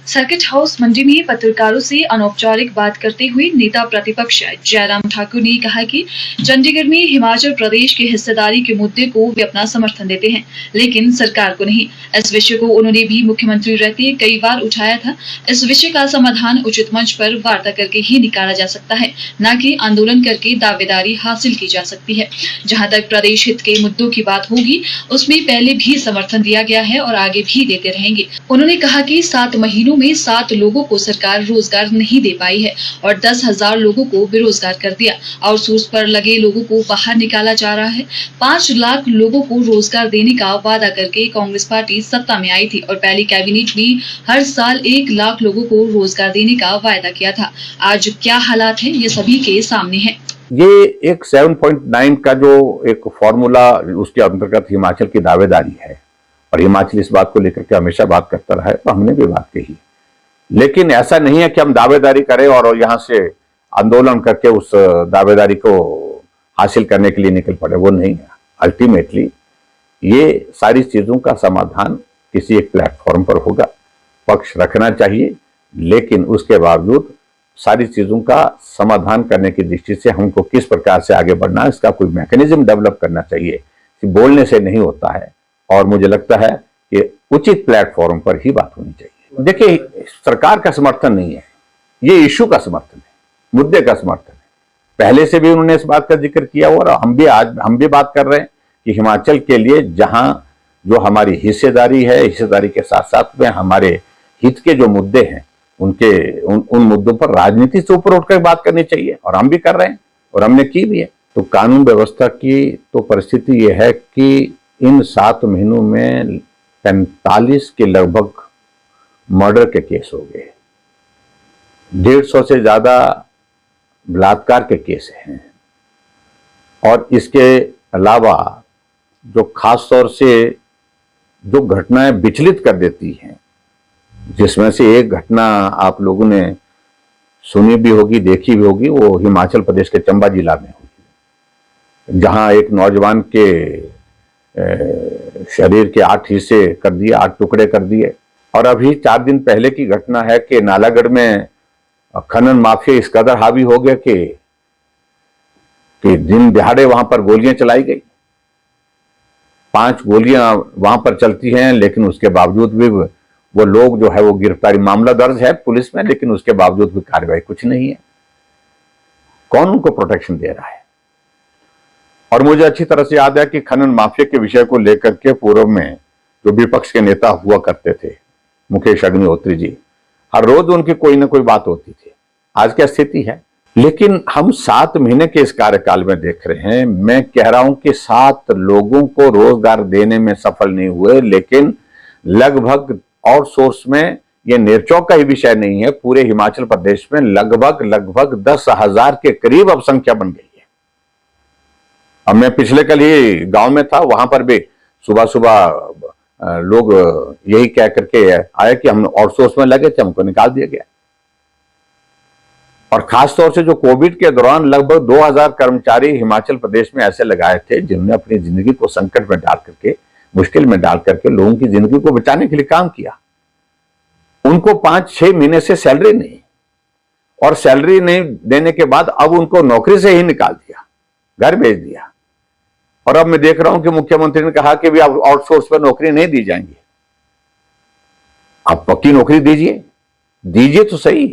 Circuit house मंडी में पत्रकारों से अनौपचारिक बात करते हुए नेता प्रतिपक्ष जयराम ठाकुर ने कहा कि चंडीगढ़ में हिमाचल प्रदेश की हिस्सेदारी के मुद्दे को वे अपना समर्थन देते हैं, लेकिन सरकार को नहीं। इस विषय को उन्होंने भी मुख्यमंत्री रहते कई बार उठाया था। इस विषय का समाधान उचित मंच पर वार्ता करके ही निकाला जा सकता है, न कि आंदोलन करके दावेदारी हासिल की जा सकती है। जहाँ तक प्रदेश हित के मुद्दों की बात होगी, उसमें पहले भी समर्थन दिया गया है और आगे भी देते रहेंगे। उन्होंने कहा कि 7 महीनों में 7 लोगों को सरकार रोजगार नहीं दे पाई है और 10,000 लोगों को बेरोजगार कर दिया। आउटसोर्स पर लगे लोगों को बाहर निकाला जा रहा है। 5 लाख लोगों को रोजगार देने का वादा करके कांग्रेस पार्टी सत्ता में आई थी और पहली कैबिनेट में हर साल 1 लाख लोगों को रोजगार देने का वायदा किया था। आज क्या हालात है, ये सभी के सामने है। ये एक 7.9 का जो एक फॉर्मूला उसके अंतर्गत हिमाचल की दावेदारी है और हिमाचल इस बात को लेकर के हमेशा बात करता रहा है, तो हमने भी बात कही। लेकिन ऐसा नहीं है कि हम दावेदारी करें और यहां से आंदोलन करके उस दावेदारी को हासिल करने के लिए निकल पड़े, वो नहीं है। अल्टीमेटली ये सारी चीजों का समाधान किसी एक प्लेटफॉर्म पर होगा। पक्ष रखना चाहिए, लेकिन उसके बावजूद सारी चीजों का समाधान करने की दृष्टि से हमको किस प्रकार से आगे बढ़ना है, इसका कोई मैकेनिज्म डेवलप करना चाहिए कि बोलने से नहीं होता है। और मुझे लगता है कि उचित प्लेटफॉर्म पर ही बात होनी चाहिए। देखिए, सरकार का समर्थन नहीं है, ये इशू का समर्थन है, मुद्दे का समर्थन है। पहले से भी उन्होंने इस बात का जिक्र किया और हम भी बात कर रहे हैं कि हिमाचल के लिए जहां जो हमारी हिस्सेदारी है, हिस्सेदारी के साथ साथ में हमारे हित के जो मुद्दे हैं, उन मुद्दों पर राजनीति से ऊपर उठकर बात करनी चाहिए और हम भी कर रहे हैं और हमने की भी है। तो कानून व्यवस्था की तो परिस्थिति यह है कि इन 7 महीनों में 45 के लगभग मर्डर के केस हो गए, 150 से ज्यादा बलात्कार के केस हैं और इसके अलावा जो खास तौर से जो घटनाएं विचलित कर देती हैं, जिसमें से एक घटना आप लोगों ने सुनी भी होगी, देखी भी होगी, वो हिमाचल प्रदेश के चंबा जिला में हुई, जहां एक नौजवान के शरीर के 8 हिस्से कर दिए, 8 टुकड़े कर दिए। और अभी 4 दिन पहले की घटना है कि नालागढ़ में खनन माफिया इस कदर हावी हो गया कि दिन दिहाड़े वहां पर गोलियां चलाई गई। 5 गोलियां वहां पर चलती हैं, लेकिन उसके बावजूद भी वो लोग जो है वो गिरफ्तारी, मामला दर्ज है पुलिस में, लेकिन उसके बावजूद भी कार्रवाई कुछ नहीं है। कौन उनको प्रोटेक्शन दे रहा है? और मुझे अच्छी तरह से याद है कि खनन माफिया के विषय को लेकर के पूर्व में जो विपक्ष के नेता हुआ करते थे, मुकेश अग्निहोत्री जी, हर रोज उनकी कोई ना कोई बात होती थी। आज क्या स्थिति है? लेकिन हम 7 महीने के इस कार्यकाल में देख रहे हैं, मैं कह रहा हूं कि 7 लोगों को रोजगार देने में सफल नहीं हुए, लेकिन लगभग आउटसोर्स में, यह नेरचौक का ही विषय नहीं है, पूरे हिमाचल प्रदेश में लगभग 10,000 के करीब अब संख्या बन गई है। अब मैं पिछले कल ही गांव में था, वहां पर भी सुबह सुबह लोग यही कह करके आए कि हम आउटसोर्स में लगे थे, हमको निकाल दिया गया। और खास तौर से जो कोविड के दौरान लगभग 2,000 कर्मचारी हिमाचल प्रदेश में ऐसे लगाए थे जिन्होंने अपनी जिंदगी को संकट में डाल करके, मुश्किल में डाल करके लोगों की जिंदगी को बचाने के लिए काम किया। उनको 5-6 महीने से सैलरी नहीं, और सैलरी नहीं देने के बाद अब उनको नौकरी से ही निकाल दिया, घर भेज दिया। और अब मैं देख रहा हूं कि मुख्यमंत्री ने कहा कि भी अब आउटसोर्स पर नौकरी नहीं दी जाएंगी। आप पक्की नौकरी दीजिए तो सही।